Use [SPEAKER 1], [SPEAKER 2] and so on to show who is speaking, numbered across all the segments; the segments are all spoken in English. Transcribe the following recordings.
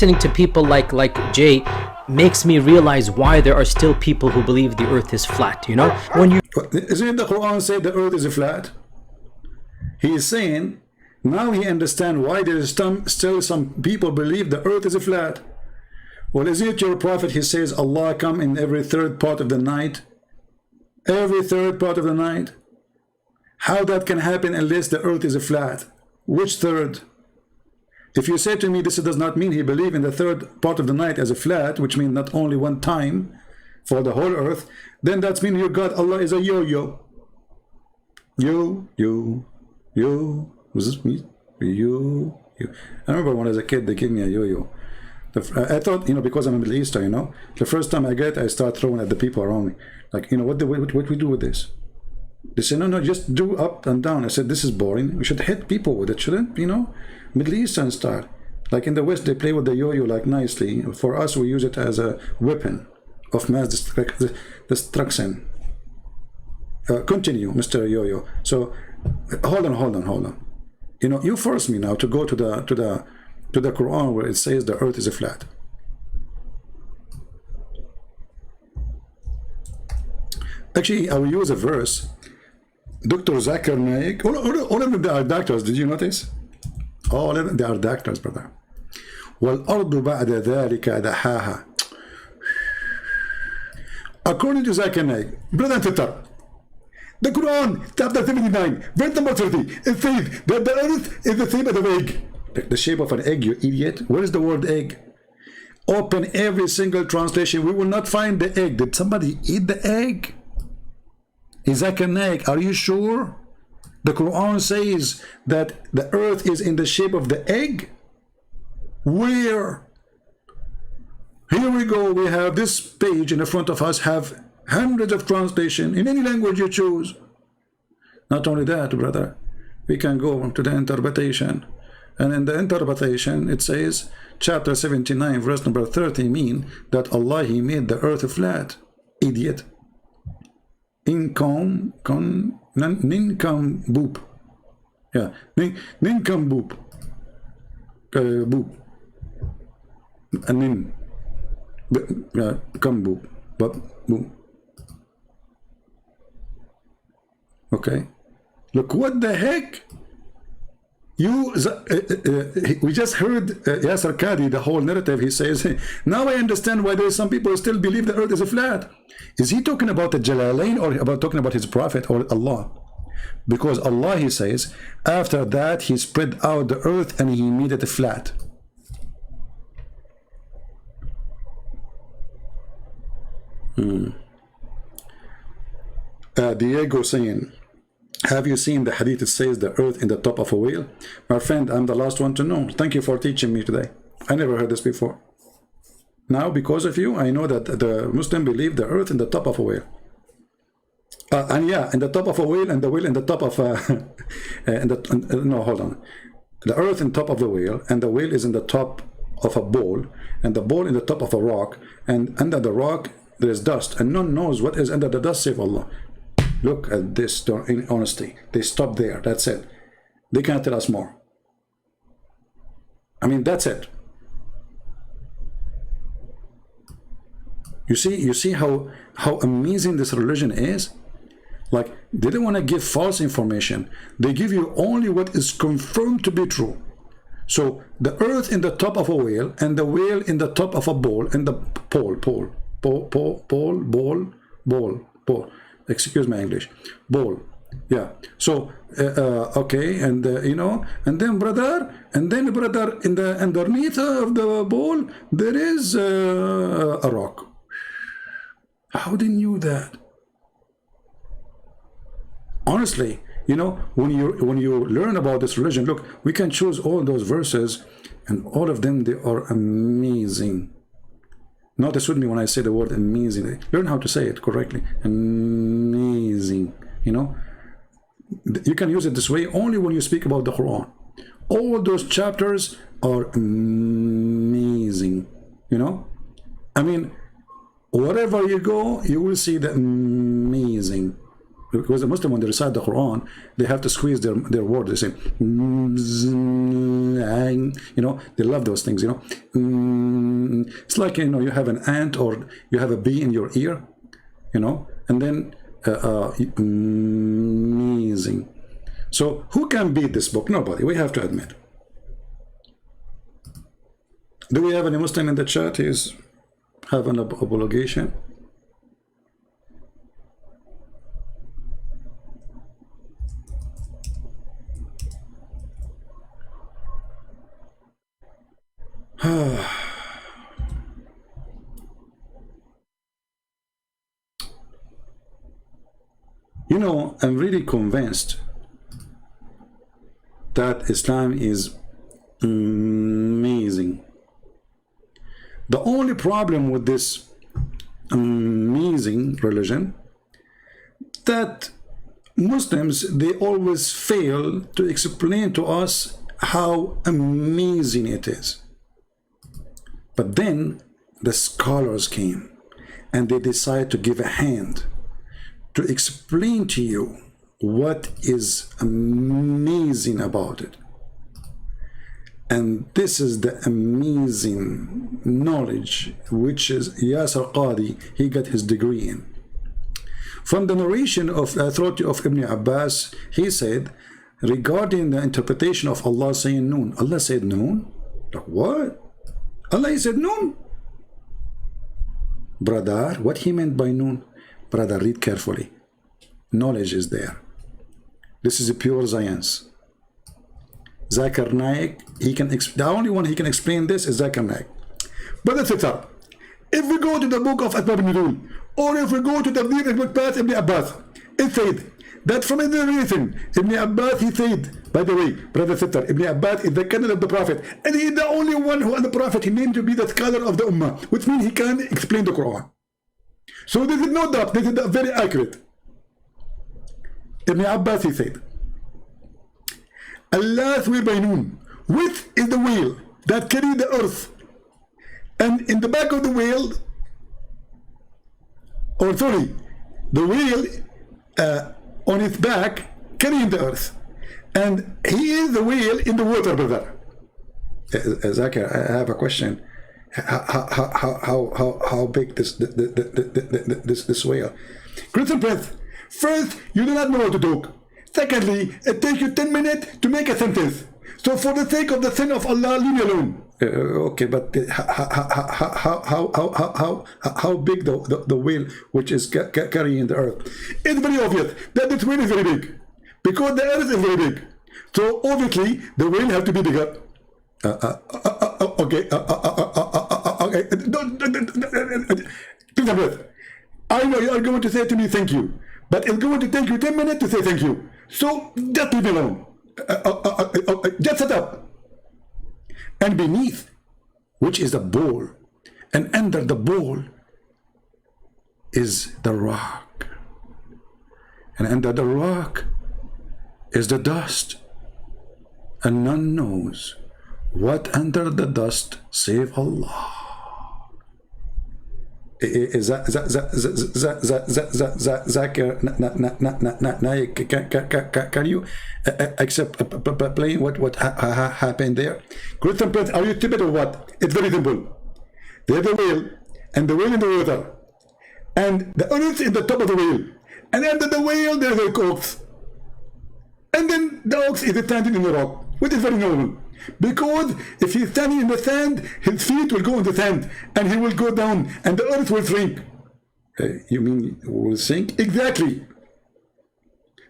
[SPEAKER 1] Listening to people like Jay makes me realize why there are still people who believe the earth is flat. You know, when you
[SPEAKER 2] isn't the Quran say the earth is flat? He is saying now he understands why there is still some people believe the earth is flat. Well, isn't it your prophet? He says Allah come in every third part of the night. Every third part of the night. How that can happen unless the earth is flat? Which third? If you say to me this does not mean he believe in the third part of the night as a flat, which means not only one time for the whole earth, then that's mean your God Allah is a yo-yo. Yo. Was this me? Yo. I remember when I was a kid they gave me a yo-yo. I thought, you know, because I'm a Middle Eastern, you know, the first time I get it, I start throwing at the people around me. Like, you know, what we do with this? They say, no, just do up and down. I said, this is boring. We should hit people with it, shouldn't, you know? Middle Eastern style. Like in the West, they play with the yo-yo like nicely. For us, we use it as a weapon of mass destruction. Continue, Mr. Yo-yo. So, hold on. You know, you force me now to go to the Quran where it says the earth is flat. Actually, I will use a verse. Dr. Zakir, Naik, all of them they are doctors. Did you notice? All of them they are doctors, brother. وَالْأَرْضُ بَعْدَ ذَلِكَ دَحَاهَا. According to Zakir Naik, brother and sister, the Quran, chapter 79, verse number 30, it says that the earth is the shape of an egg. The shape of an egg, you idiot. Where is the word egg? Open every single translation. We will not find the egg. Did somebody eat the egg? Zakir Naik, are you sure? The Quran says that the earth is in the shape of the egg? Where? Here we go. We have this page in the front of us, have hundreds of translation in any language you choose. Not only that, brother, we can go to the interpretation. And in the interpretation, it says, chapter 79, verse number 30, mean that Allah, He made the earth flat. Idiot. Nincompoop. Yeah, nincompoop. Boop. And nin. Come boop. Boop. Okay. Look, what the heck? We just heard Yasser Qadhi, the whole narrative. He says, now I understand why there are some people who still believe the earth is flat. Is he talking about the Jalalain or about talking about his prophet or Allah? Because Allah, he says, after that he spread out the earth and he made it flat. Diego saying, have you seen the hadith? It says the earth in the top of a whale. My friend, I'm the last one to know. Thank you for teaching me today. I never heard this before. Now, because of you, I know that the Muslim believe the earth in the top of a whale. And yeah, in the top of a whale, and the whale in the top of no, hold on. The earth in top of the whale, and the whale is in the top of a bowl, and the bowl in the top of a rock, and under the rock there is dust, and none knows what is under the dust save Allah. Look at this, in honesty. They stop there. That's it. They can't tell us more. I mean, that's it. You see how amazing this religion is? Like, they don't want to give false information. They give you only what is confirmed to be true. So the earth in the top of a whale, and the whale in the top of a bowl, and the pole. Excuse my English. Bowl. Yeah. So okay, and you know, and then brother, in the underneath of the bowl there is a rock. How they knew that? Honestly, you know, when you learn about this religion, look, we can choose all those verses, and all of them, they are amazing. Notice with me when I say the word amazing. Learn how to say it correctly. Amazing. You know, you can use it this way only when you speak about the Quran. All those chapters are amazing. You know, I mean, wherever you go, you will see the amazing. Because the Muslim, when they recite the Quran, they have to squeeze their words. They say, you know, they love those things, you know. It's like, you know, you have an ant or you have a bee in your ear, you know, and then amazing. So who can beat this book? Nobody, we have to admit. Do we have any Muslim in the chat? He's have an obligation. You know, I'm really convinced that Islam is amazing. The only problem with this amazing religion, that Muslims, they always fail to explain to us how amazing it is. But then the scholars came and they decided to give a hand to explain to you what is amazing about it. And this is the amazing knowledge which is Yasir Qadhi, he got his degree in. From the narration of the authority of Ibn Abbas, he said, regarding the interpretation of Allah saying noon, Allah said noon? Like what? Allah, he said noon? Brother, what he meant by noon? Brother, read carefully. Knowledge is there. This is a pure science. Zakir Naik, he can the only one he can explain this is Zakir Naik. But that's it up. If we go to the book of Asbab al-Nuzul, or if we go to the book path Ibn Abbas, it said that from the narration, Ibn Abbas, he said, by the way, brother sister, Ibn Abbas is the canon of the Prophet, and he is the only one who, and the Prophet, he named to be the scholar of the Ummah, which means he can explain the Quran. So this is no doubt, this is very accurate. Ibn Abbas, he said, Allah will by noon, width is the wheel that carry the earth, and in the back of the wheel, or sorry, the wheel on its back carrying the earth, and he is the wheel in the water, brother. Zakir, I have a question. How big this whale? Christian Prince, first, you do not know how to talk. Secondly, it takes you 10 minutes to make a sentence. So for the sake of the sin of Allah, leave me alone. Okay, but how big the whale which is carrying the earth? It's very obvious that this whale is very big, because the earth is very big. So obviously the whale have to be bigger. Okay. I know you are going to say to me thank you, but it's going to take you 10 minutes to say thank you. So just leave me alone. Just shut up. And beneath, which is the bowl, and under the bowl is the rock, and under the rock is the dust, and none knows what under the dust save Allah. Zakir Naik, can you explain what happened there? Christian Prince, are you stupid or what? It's very simple. There's a whale, and the whale in the water, and the earth is the top of the whale, and under the whale there's a ox, and then the ox is standing in the rock, which is very normal. Because if he's standing in the sand, his feet will go in the sand, and he will go down, and the earth will shrink. You mean will sink? Exactly.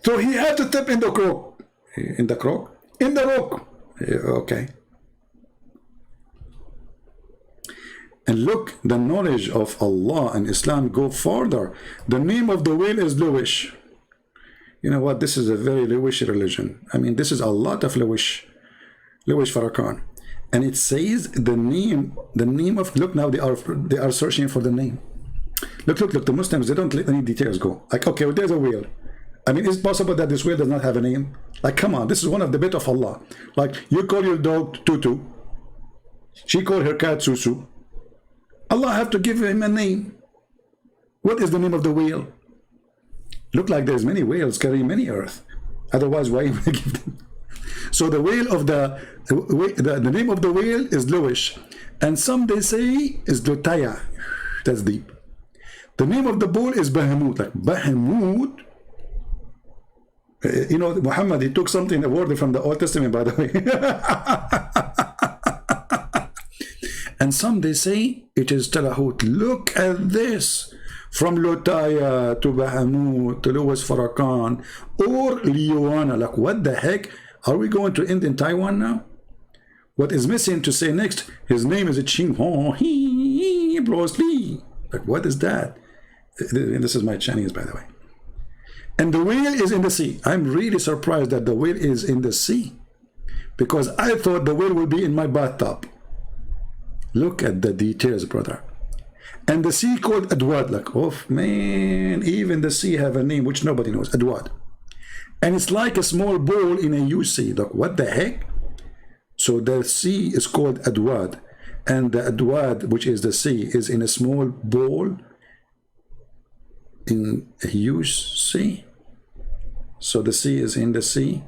[SPEAKER 2] So he had to step in the crock. In the crock? In the rock. Okay. And look, the knowledge of Allah and Islam go further. The name of the whale is Lewish. You know what? This is a very Lewish religion. I mean, this is a lot of Lewish Farrakhan, and it says the name of, look, now they are searching for the name. Look, the Muslims, they don't let any details go. Like, okay, well, there's a whale. I mean, it's possible that this whale does not have a name. Like, come on, this is one of the bit of Allah. Like, you call your dog Tutu, she called her cat Susu. Allah have to give him a name. What is the name of the whale? Look like there's many whales carrying many earth. Otherwise, why would I give them? So the whale of the name of the whale is Lowish, and some they say is Lotaya. That's deep. The name of the bull is Bahamut. Like Bahamut. You know, Muhammad, he took something, a word from the Old Testament, by the way. And some they say it is Talahut. Look at this. From Lotaya to Bahamut to Louis Farrakhan or Liuana. Like, what the heck? Are we going to end in Taiwan now? What is missing to say next? His name is Ching Hong Bruce Lee. Like, what is that? This is my Chinese, by the way. And the whale is in the sea. I'm really surprised that the whale is in the sea, because I thought the whale would be in my bathtub. Look at the details, brother. And the sea called Adwad. Like, oh man, even the sea have a name which nobody knows. Adwad. And it's like a small ball in a huge sea. Like, what the heck? So the sea is called Adwad, and the Adwad, which is the sea, is in a small ball in a huge sea. So the sea is in the sea.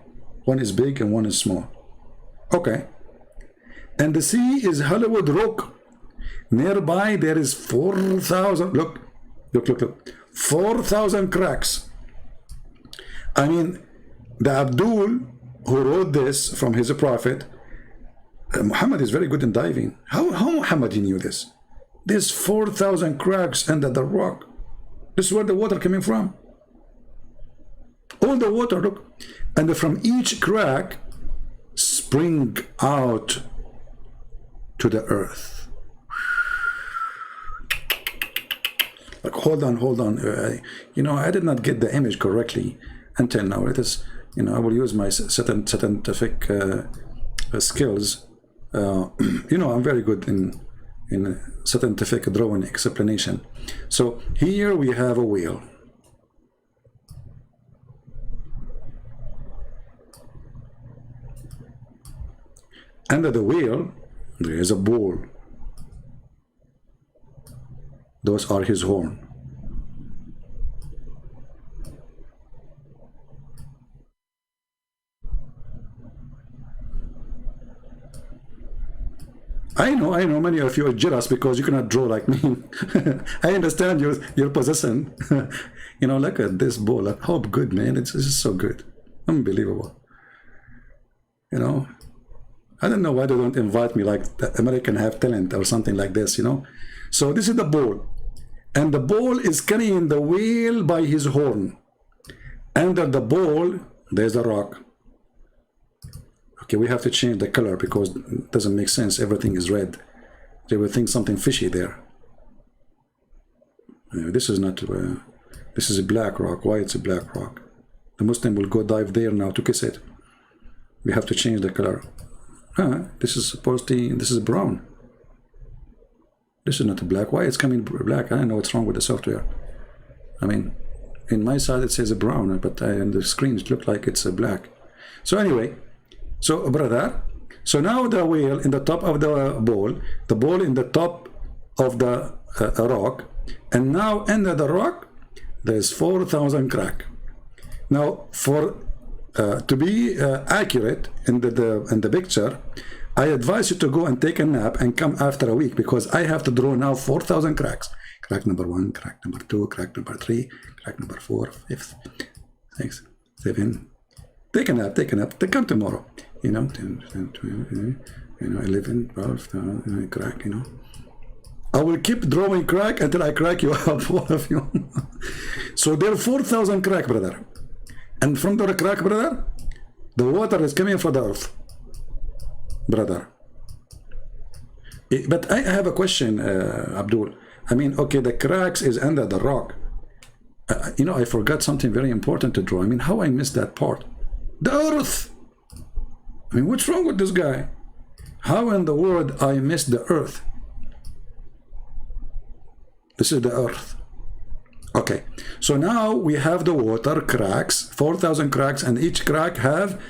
[SPEAKER 2] One is big and one is small. Okay. And the sea is Hollywood Rock. Nearby there is 4,000. Look. 4,000 cracks. I mean, the Abdul who wrote this from his prophet, Muhammad is very good in diving. How Muhammad knew this? There's 4,000 cracks under the rock. This is where the water coming from. All the water, look. And from each crack spring out to the earth. Like, hold on. You know, I did not get the image correctly until now. It is, you know, I will use my scientific skills. You know, I'm very good in scientific drawing explanation. So here we have a whale. Under the whale, there is a bull. Those are his horn. I know many of you are jealous because you cannot draw like me. I understand your possession. You know, look at this bull. Like, how good, man. It's just so good. Unbelievable. You know, I don't know why they don't invite me like the American Have Talent or something like this, you know. So this is the bull. And the bull is carrying the whale by his horn. Under the bull, there's a rock. Okay, we have to change the color because it doesn't make sense. Everything is red. They will think something fishy there. This is not, this is a black rock. Why it's a black rock? The Muslim will go dive there now to kiss it. We have to change the color. This is supposed to, this is brown. This is not a black. Why it's coming black? I don't know what's wrong with the software. I mean, in my side it says a brown, but on the screen it looks like it's a black. So anyway, so brother, so now the whale in the top of the ball in the top of the rock, and now under the rock there's 4,000 crack. Now for to be accurate in the picture, I advise you to go and take a nap and come after a week, because I have to draw now 4,000 cracks. Crack number 1, crack number 2, crack number 3, crack number 4, 5th, 6th, 7. Take a nap. They come tomorrow. You know, 10, 20, 11, 12, crack, you know. I will keep drawing crack until I crack you up, all of you. So there are 4,000 crack, brother. And from the crack, brother, the water is coming from the earth, brother. But I have a question, Abdul. I mean, okay, the cracks is under the rock. You know, I forgot something very important to draw. I mean, how I missed that part? The earth. I mean, what's wrong with this guy? How in the world I missed the earth? This is the earth. Okay, so now we have the water cracks, 4,000 cracks, and each crack have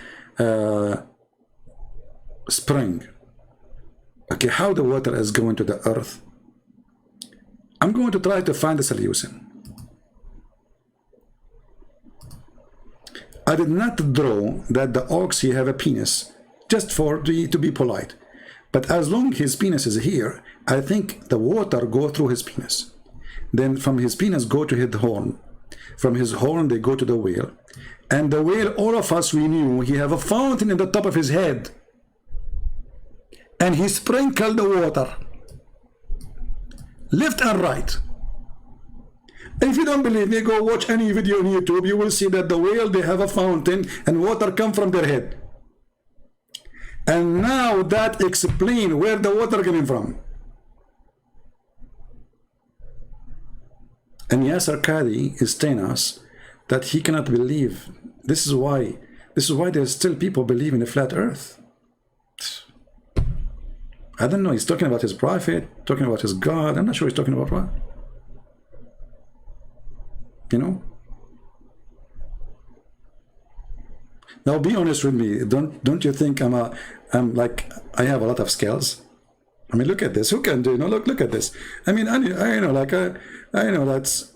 [SPEAKER 2] spring. Okay, how the water is going to the earth? I'm going to try to find a solution. I did not draw that the ox he have a penis, just for to be polite. But as long his penis is here, I think the water go through his penis. Then from his penis go to his horn. From his horn they go to the whale. And the whale, all of us we knew, he have a fountain in the top of his head. And he sprinkled the water. Left and right. If you don't believe me, go watch any video on YouTube. You will see that the whale, they have a fountain and water come from their head. And now that explains where the water coming from. And Yasser Qadhi is telling us that he cannot believe. This is why there's still people believe in a flat earth. I don't know, he's talking about his prophet, talking about his God. I'm not sure he's talking about what. You know? Now be honest with me. Don't you think I'm like I have a lot of skills? I mean, look at this. Who can do? You know, look at this. I mean, I know, like I know that's.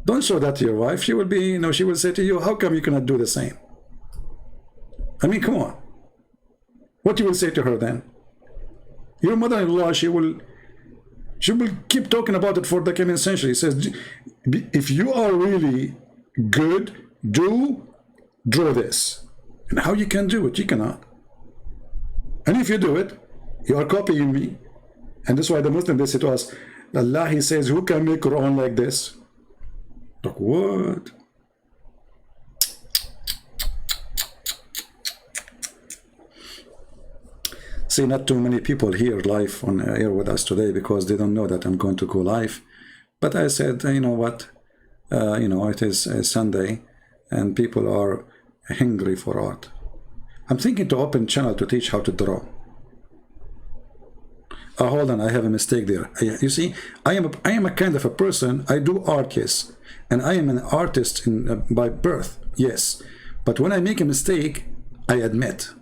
[SPEAKER 2] Don't show that to your wife. She will be, you know, she will say to you, "How come you cannot do the same?" I mean, come on. What you will say to her then? Your mother-in-law, she will keep talking about it for the coming century. It says, if you are really good, draw this. And how you can do it? You cannot. And if you do it, you are copying me. And that's why the Muslim, they say to us, Allah, he says, who can make Quran like this? Like, what? See, not too many people here live on air with us today because they don't know that I'm going to go live. But I said, you know what? It is Sunday and people are hungry for art. I'm thinking to open channel to teach how to draw. Hold on, I have a mistake there. You see, I am a kind of a person. I do art, yes, and I am an artist by birth, yes. But when I make a mistake, I admit.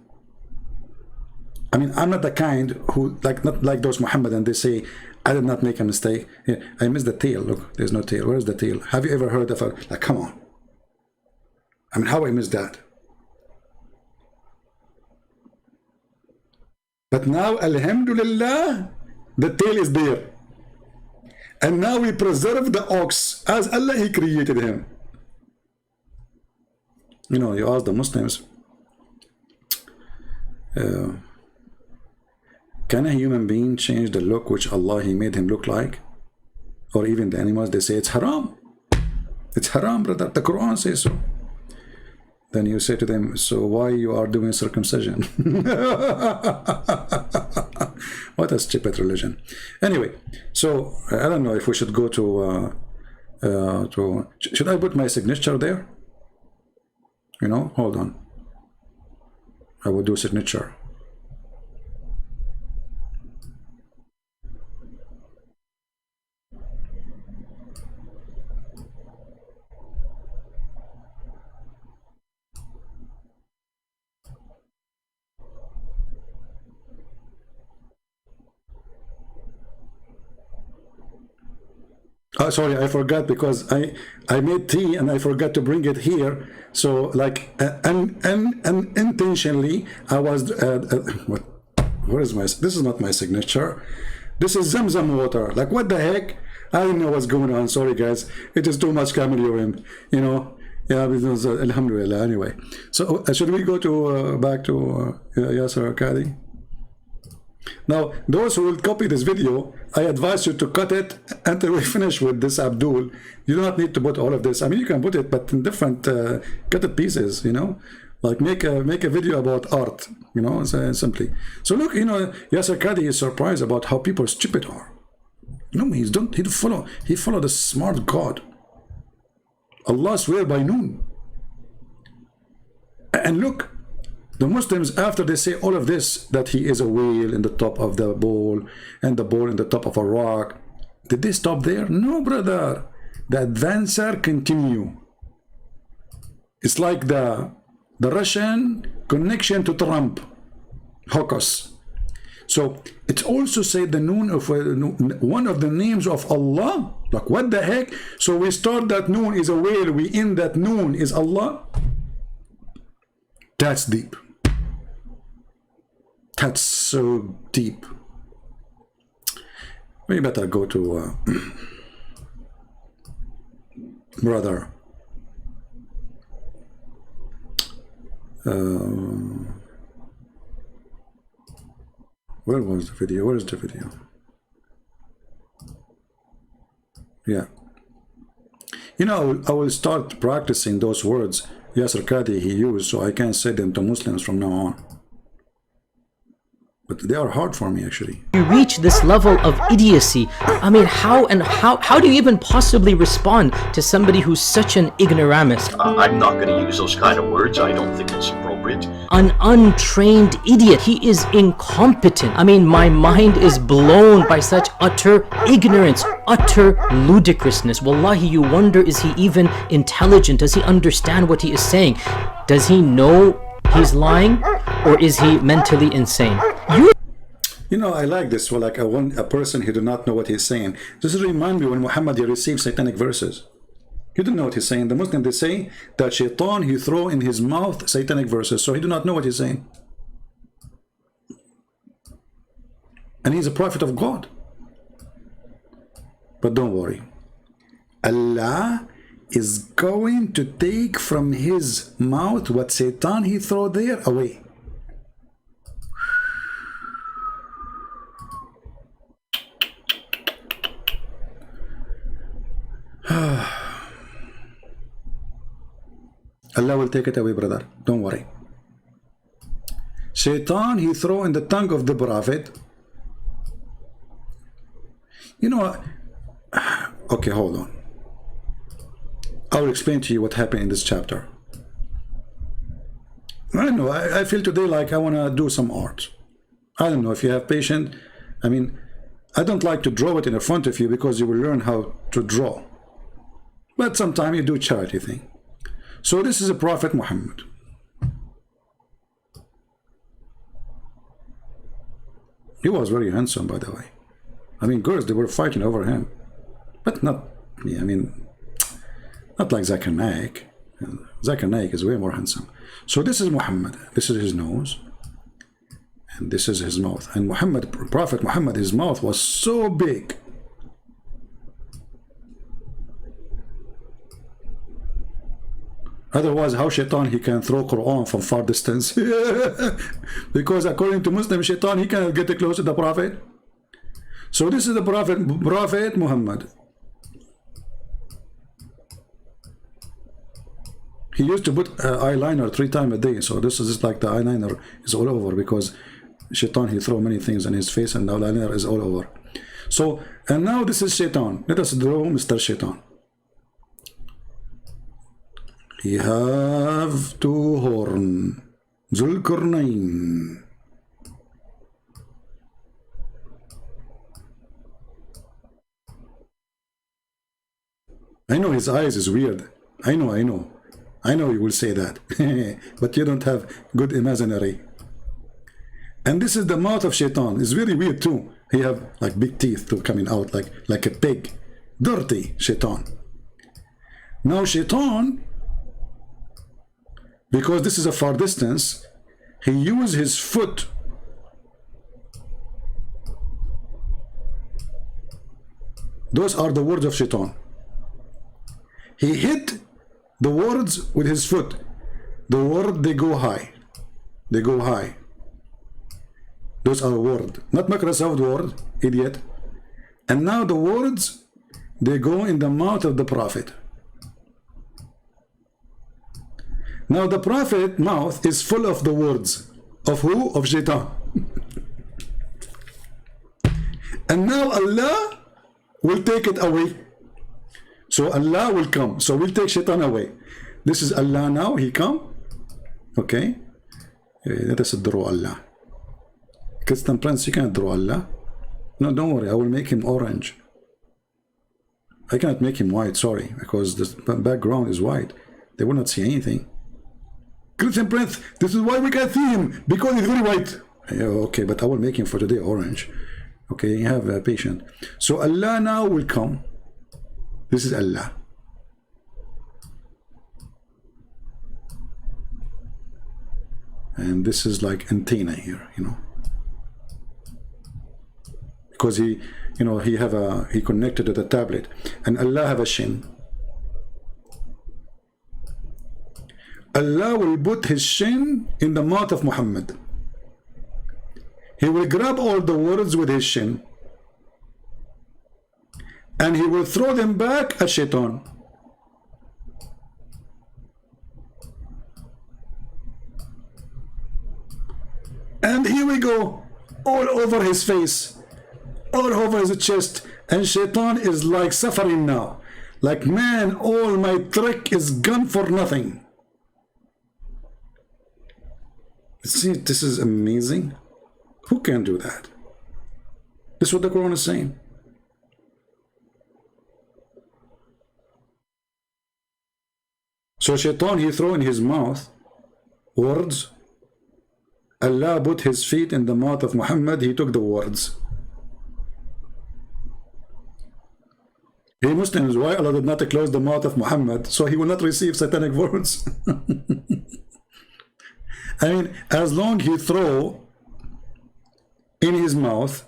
[SPEAKER 2] I mean, I'm not the kind who not like those Mohamed, and they say, I did not make a mistake. Yeah, I missed the tail. Look, there's no tail. Where's the tail? Have you ever heard of a, like, come on. I mean, how I missed that? But now, alhamdulillah, the tail is there. And now we preserve the ox as Allah, he created him. You know, you ask the Muslims, can a human being change the look which Allah, he made him look like? Or even the animals, they say it's haram. It's haram, brother. The Quran says so. Then you say to them, so why you are doing circumcision? What a stupid religion. Anyway, so I don't know if we should go to should I put my signature there? You know, hold on. I will do signature. Oh, sorry, I forgot because I made tea and I forgot to bring it here. So like unintentionally I was what? Where is my? This is not my signature. This is Zamzam water. Like what the heck? I don't know what's going on. Sorry guys, it is too much camera, you know. Yeah, because alhamdulillah. Anyway, so should we go to back to Yasser Qadhi? Now, those who will copy this video, I advise you to cut it until we finish with this Abdul. You do not need to put all of this. I mean, you can put it, but in different cut it pieces, you know, like make a video about art, you know, simply. So look, you know, Yasser Qadhi is surprised about how people stupid are. No, he follow the smart God. Allah swear by noon. And look, the Muslims, after they say all of this, that he is a whale in the top of the bowl and the bowl in the top of a rock, did they stop there? No, brother. The advancer continue. It's like the Russian connection to Trump, Hokos. So it also said the noon of one of the names of Allah. Like what the heck? So we start that noon is a whale, we end that noon is Allah. That's deep. That's so deep. We better go to brother. Where was the video? Where is the video? Yeah. You know, I will start practicing those words Yasser Qadhi he used, so I can say them to Muslims from now on. But they are hard for me, actually.
[SPEAKER 1] You reach this level of idiocy. I mean, how do you even possibly respond to somebody who's such an ignoramus?
[SPEAKER 3] I'm not going to use those kind of words. I don't think it's appropriate.
[SPEAKER 1] An untrained idiot. He is incompetent. I mean, my mind is blown by such utter ignorance, utter ludicrousness. Wallahi, you wonder, is he even intelligent? Does he understand what he is saying? Does he know he's lying, or is he mentally insane?
[SPEAKER 2] You know, I like this. Well, like a person who do not know what he's saying. This reminds me when Muhammad received satanic verses. He didn't know what he's saying. The Muslim, they say that shaitan, he throw in his mouth satanic verses, so he do not know what he's saying. And he's a prophet of God. But don't worry. Allah is going to take from his mouth what Satan he throw there away. Allah will take it away, brother. Don't worry. Shaitan he throw in the tongue of the prophet. You know what? Okay, hold on. I will explain to you what happened in this chapter. I don't know. I feel today like I want to do some art. I don't know if you have patience. I mean, I don't like to draw it in front of you because you will learn how to draw. But sometimes you do charity thing. So this is a Prophet Muhammad. He was very handsome, by the way. I mean, girls, they were fighting over him. But not me. I mean, not like Zakir Naik. Zakir Naik is way more handsome. So this is Muhammad. This is his nose. And this is his mouth. And Muhammad, Prophet Muhammad, his mouth was so big. Otherwise, how shaitan he can throw Quran from far distance? Because according to Muslim, shaitan he cannot get close to the Prophet. So this is the Prophet Muhammad. He used to put eyeliner 3 times a day. So this is just like the eyeliner is all over because shaitan he throw many things on his face and the eyeliner is all over. So, and now this is shaitan. Let us draw Mr. Shaitan. He have 2 horns, Zulkarnain. I know his eyes is weird. I know you will say that. But you don't have good imaginary. And this is the mouth of shaitan. It's very weird too. He have like big teeth too coming out like a pig. Dirty shaitan. Now shaitan, because this is a far distance, he used his foot those are the words of shaitan. He hit the words with his foot. The word, they go high. They go high. Those are words, not Microsoft Word, idiot. And now the words, they go in the mouth of the Prophet. Now the Prophet mouth is full of the words of who? Of shaitan. And now Allah will take it away. So Allah will come. So we'll take shaitan away. This is Allah now. He come. Okay. Let us draw Allah. Christian Prince, you can't draw Allah. No, don't worry. I will make him orange. I cannot make him white, sorry, because the background is white. They will not see anything. Christian Prince, this is why we can see him, because he's very white. Okay, but I will make him for today orange. Okay, you have patience. So Allah now will come. This is Allah. and this is like antenna here, you know, because he, you know, he connected to the tablet, and Allah have a shin. Allah will put his shin in the mouth of Muhammad. He will grab all the words with his shin, and he will throw them back at Shaitan. And here we go, all over his face, all over his chest, and Shaitan is like suffering now. Like, man, all my trick is gone for nothing. See, this is amazing. Who can do that? This is what the Quran is saying. So Shaitan, he threw in his mouth words. Allah put his feet in the mouth of Muhammad. He took the words. Hey Muslims, why Allah did not close the mouth of Muhammad so he will not receive satanic words? I mean, as long he throw in his mouth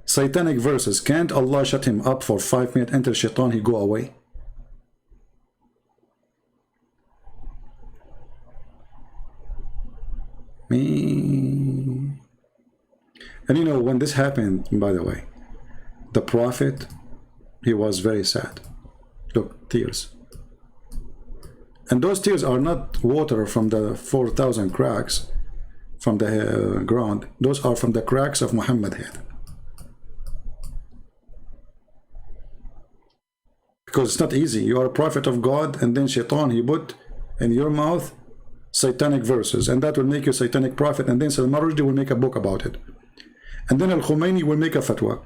[SPEAKER 2] satanic verses, can't Allah shut him up for 5 minutes until Shaitan he go away? Me. And you know, when this happened, by the way, the Prophet, he was very sad. Look, tears. And those tears are not water from the 4,000 cracks from the ground. Those are from the cracks of Muhammad's head. Because it's not easy. You are a prophet of God, and then Shaitan, he put in your mouth satanic verses, and that will make you a satanic prophet, and then Salman Rushdie will make a book about it. And then Al-Khomeini will make a fatwa.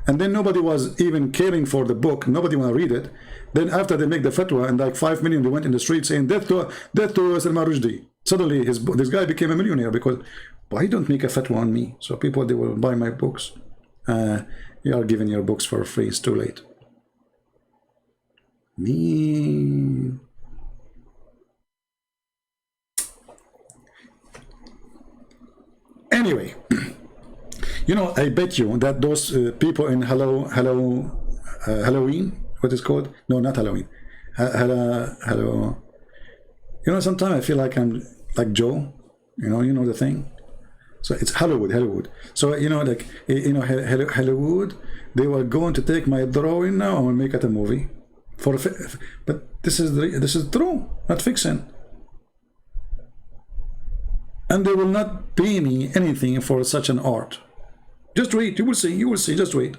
[SPEAKER 2] And then nobody was even caring for the book. Nobody want to read it. Then after they make the fatwa, and like 5 million, they went in the street saying, death to Salman Rushdie. Suddenly, this guy became a millionaire because, why don't make a fatwa on me? So people, they will buy my books. You are giving your books for free. It's too late. Me. Anyway, you know, I bet you that those people in Halloween, what is it called? No, not Halloween. Hello. You know, sometimes I feel like I'm like Joe. You know the thing. So it's Hollywood. So you know, like Hollywood, they were going to take my drawing now and make it a movie. But this is true, not fiction. And they will not pay me anything for such an art. Just wait, you will see, just wait.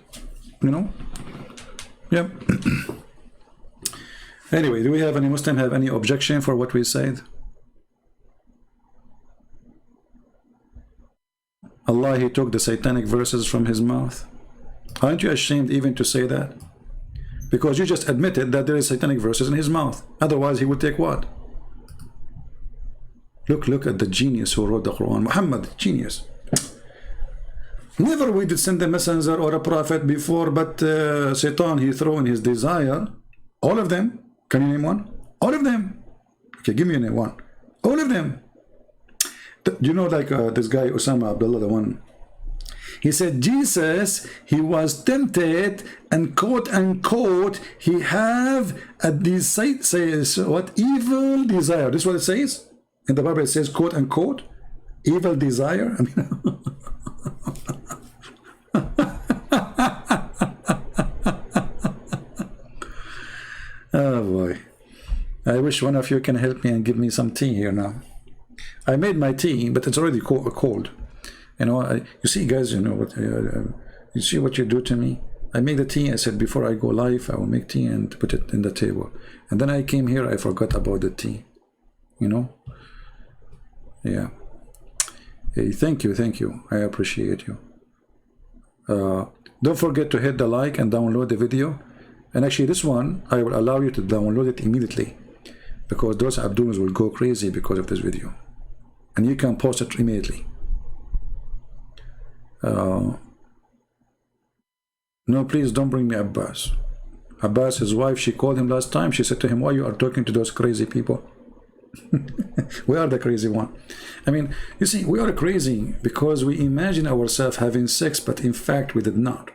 [SPEAKER 2] You know? Yep. Anyway, do we have any Muslim have any objection for what we said? Allah, he took the satanic verses from his mouth. Aren't you ashamed even to say that? Because you just admitted that there is satanic verses in his mouth. Otherwise, he would take what? Look at the genius who wrote the Quran. Muhammad, genius. Never we did send a messenger or a prophet before, but Satan, he threw in his desire. All of them. Can you name one? All of them. Okay, give me a name, one. All of them. You know, like this guy, Osama Abdullah, the one. He said, Jesus, he was tempted and quote unquote, he have at these says what? Evil desire. This is what it says? In the Bible it says, quote unquote, evil desire. I mean, oh boy. I wish one of you can help me and give me some tea here now. I made my tea, but it's already cold. You know, you see, guys, you know what? You see what you do to me? I make the tea. I said, before I go live, I will make tea and put it in the table. And then I came here, I forgot about the tea. You know? Yeah. Hey, thank you. I appreciate you. Don't forget to hit the like and download the video. And actually, this one, I will allow you to download it immediately, because those Abduls will go crazy because of this video. And you can post it immediately. No, please don't bring me Abbas. Abbas, his wife, she called him last time. She said to him, why you are talking to those crazy people? We are the crazy one. I mean, you see, we are crazy because we imagine ourselves having sex, but in fact we did not.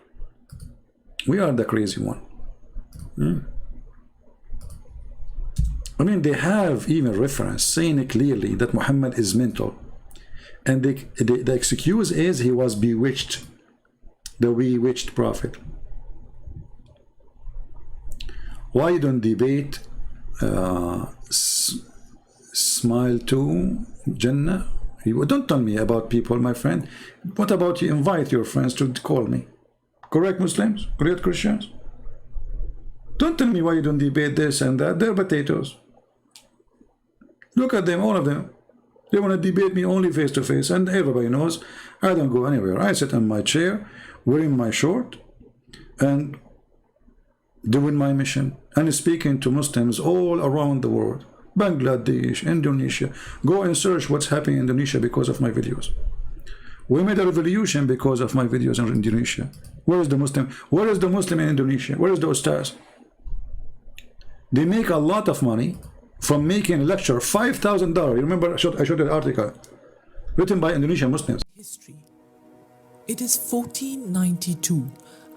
[SPEAKER 2] We are the crazy one. I mean, they have even reference saying clearly that Muhammad is mental. And the excuse is he was bewitched. The bewitched prophet. Why don't debate smile to Jannah? Don't tell me about people, my friend. What about you invite your friends to call me? Correct Muslims? Correct Christians? Don't tell me why you don't debate this and that. They're potatoes. Look at them, all of them. They want to debate me only face to face, and everybody knows I don't go anywhere. I sit in my chair, wearing my short, and doing my mission, and speaking to Muslims all around the world. Bangladesh, Indonesia. Go and search what's happening in Indonesia because of my videos. We made a revolution because of my videos in Indonesia. Where is the Muslim? Where is the Muslim in Indonesia? Where is the Ustaz? They make a lot of money from making a lecture, $5,000. You remember I showed an article written by Indonesian Muslims.
[SPEAKER 4] History. It is 1492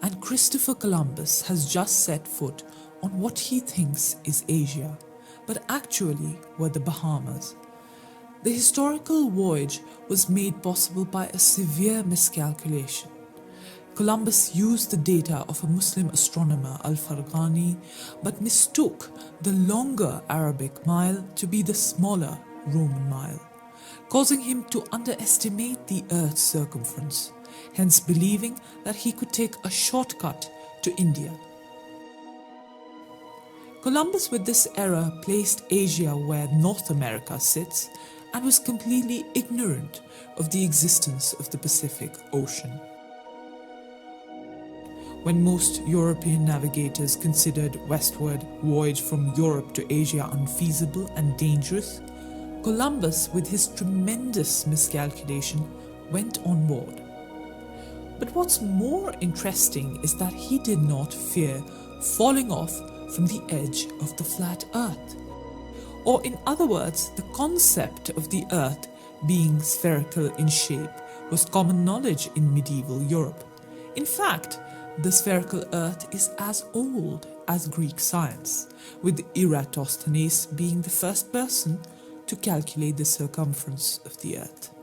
[SPEAKER 4] and Christopher Columbus has just set foot on what he thinks is Asia, but actually were the Bahamas. The historical voyage was made possible by a severe miscalculation. Columbus used the data of a Muslim astronomer, Al-Farghani, but mistook the longer Arabic mile to be the smaller Roman mile, causing him to underestimate the Earth's circumference, hence believing that he could take a shortcut to India. Columbus with this error placed Asia where North America sits and was completely ignorant of the existence of the Pacific Ocean. When most European navigators considered westward voyage from Europe to Asia unfeasible and dangerous, Columbus, with his tremendous miscalculation, went on board. But what's more interesting is that he did not fear falling off from the edge of the flat earth. Or in other words, the concept of the earth being spherical in shape was common knowledge in medieval Europe. In fact, the spherical earth is as old as Greek science, with Eratosthenes being the first person to calculate the circumference of the earth.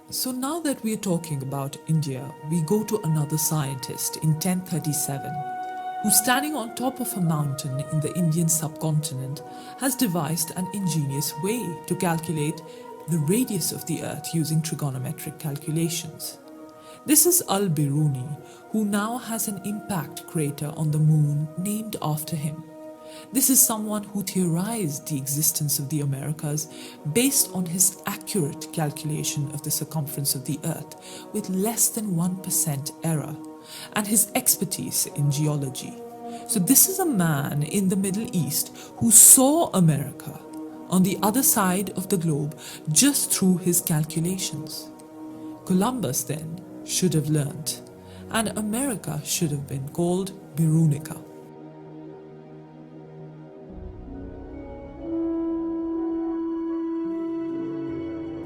[SPEAKER 4] So now that we are talking about India, we go to another scientist in 1037, who standing on top of a mountain in the Indian subcontinent has devised an ingenious way to calculate the radius of the earth using trigonometric calculations. This is Al-Biruni, who now has an impact crater on the moon named after him. This is someone who theorized the existence of the Americas based on his accurate calculation of the circumference of the earth with less than 1% error, and his expertise in geology. So this is a man in the Middle East who saw America on the other side of the globe just through his calculations. Columbus then should have learnt, and America should have been called Birunica.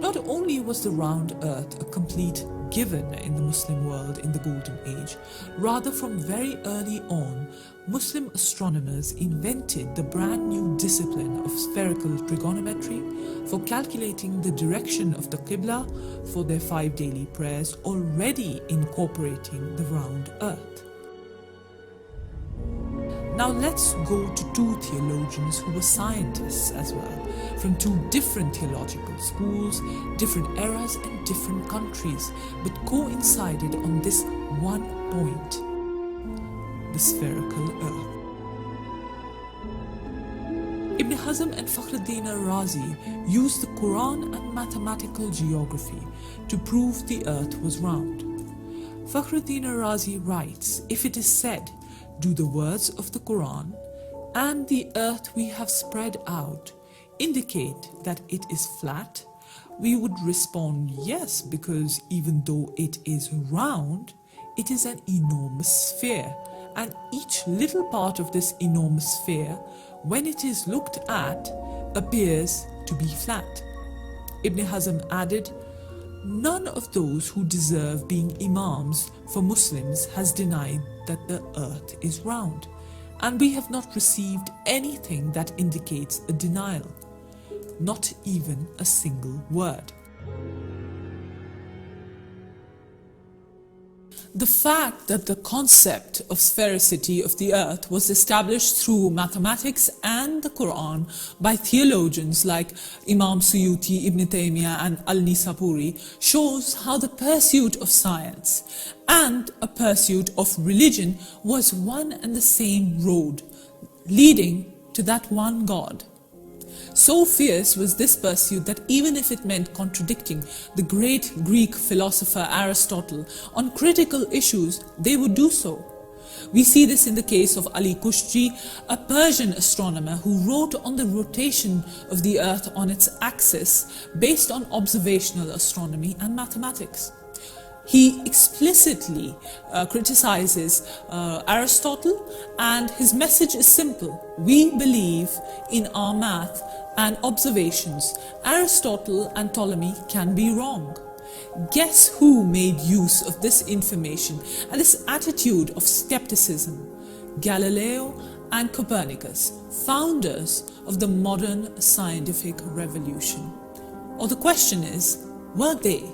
[SPEAKER 4] Not only was the round earth a complete given in the Muslim world in the Golden Age, rather from very early on, Muslim astronomers invented the brand new discipline of spherical trigonometry for calculating the direction of the Qibla for their 5 daily prayers, already incorporating the round earth. Now let's go to two theologians who were scientists as well, from two different theological schools, different eras and different countries, but coincided on this one point: the spherical earth. Ibn Hazm and Fakhruddin al-Razi used the Quran and mathematical geography to prove the earth was round. Fakhruddin al-Razi writes, "If it is said, do the words of the Quran and the earth we have spread out indicate that it is flat, we would respond yes, because even though it is round, it is an enormous sphere, and each little part of this enormous sphere, when it is looked at, appears to be flat. Ibn Hazm added, none of those who deserve being imams for Muslims has denied that the earth is round, and we have not received anything that indicates a denial, not even a single word. The fact that the concept of sphericity of the earth was established through mathematics and the Quran by theologians like Imam Suyuti, Ibn Taymiyyah and Al-Nisapuri shows how the pursuit of science and a pursuit of religion was one and the same road, leading to that one God. So fierce was this pursuit that even if it meant contradicting the great Greek philosopher Aristotle on critical issues, they would do so. We see this in the case of Ali Kushji, a Persian astronomer who wrote on the rotation of the earth on its axis based on observational astronomy and mathematics. He explicitly criticizes Aristotle, and his message is simple. We believe in our math and observations. Aristotle and Ptolemy can be wrong. Guess who made use of this information and this attitude of skepticism? Galileo and Copernicus, founders of the modern scientific revolution. Or the question is, were they?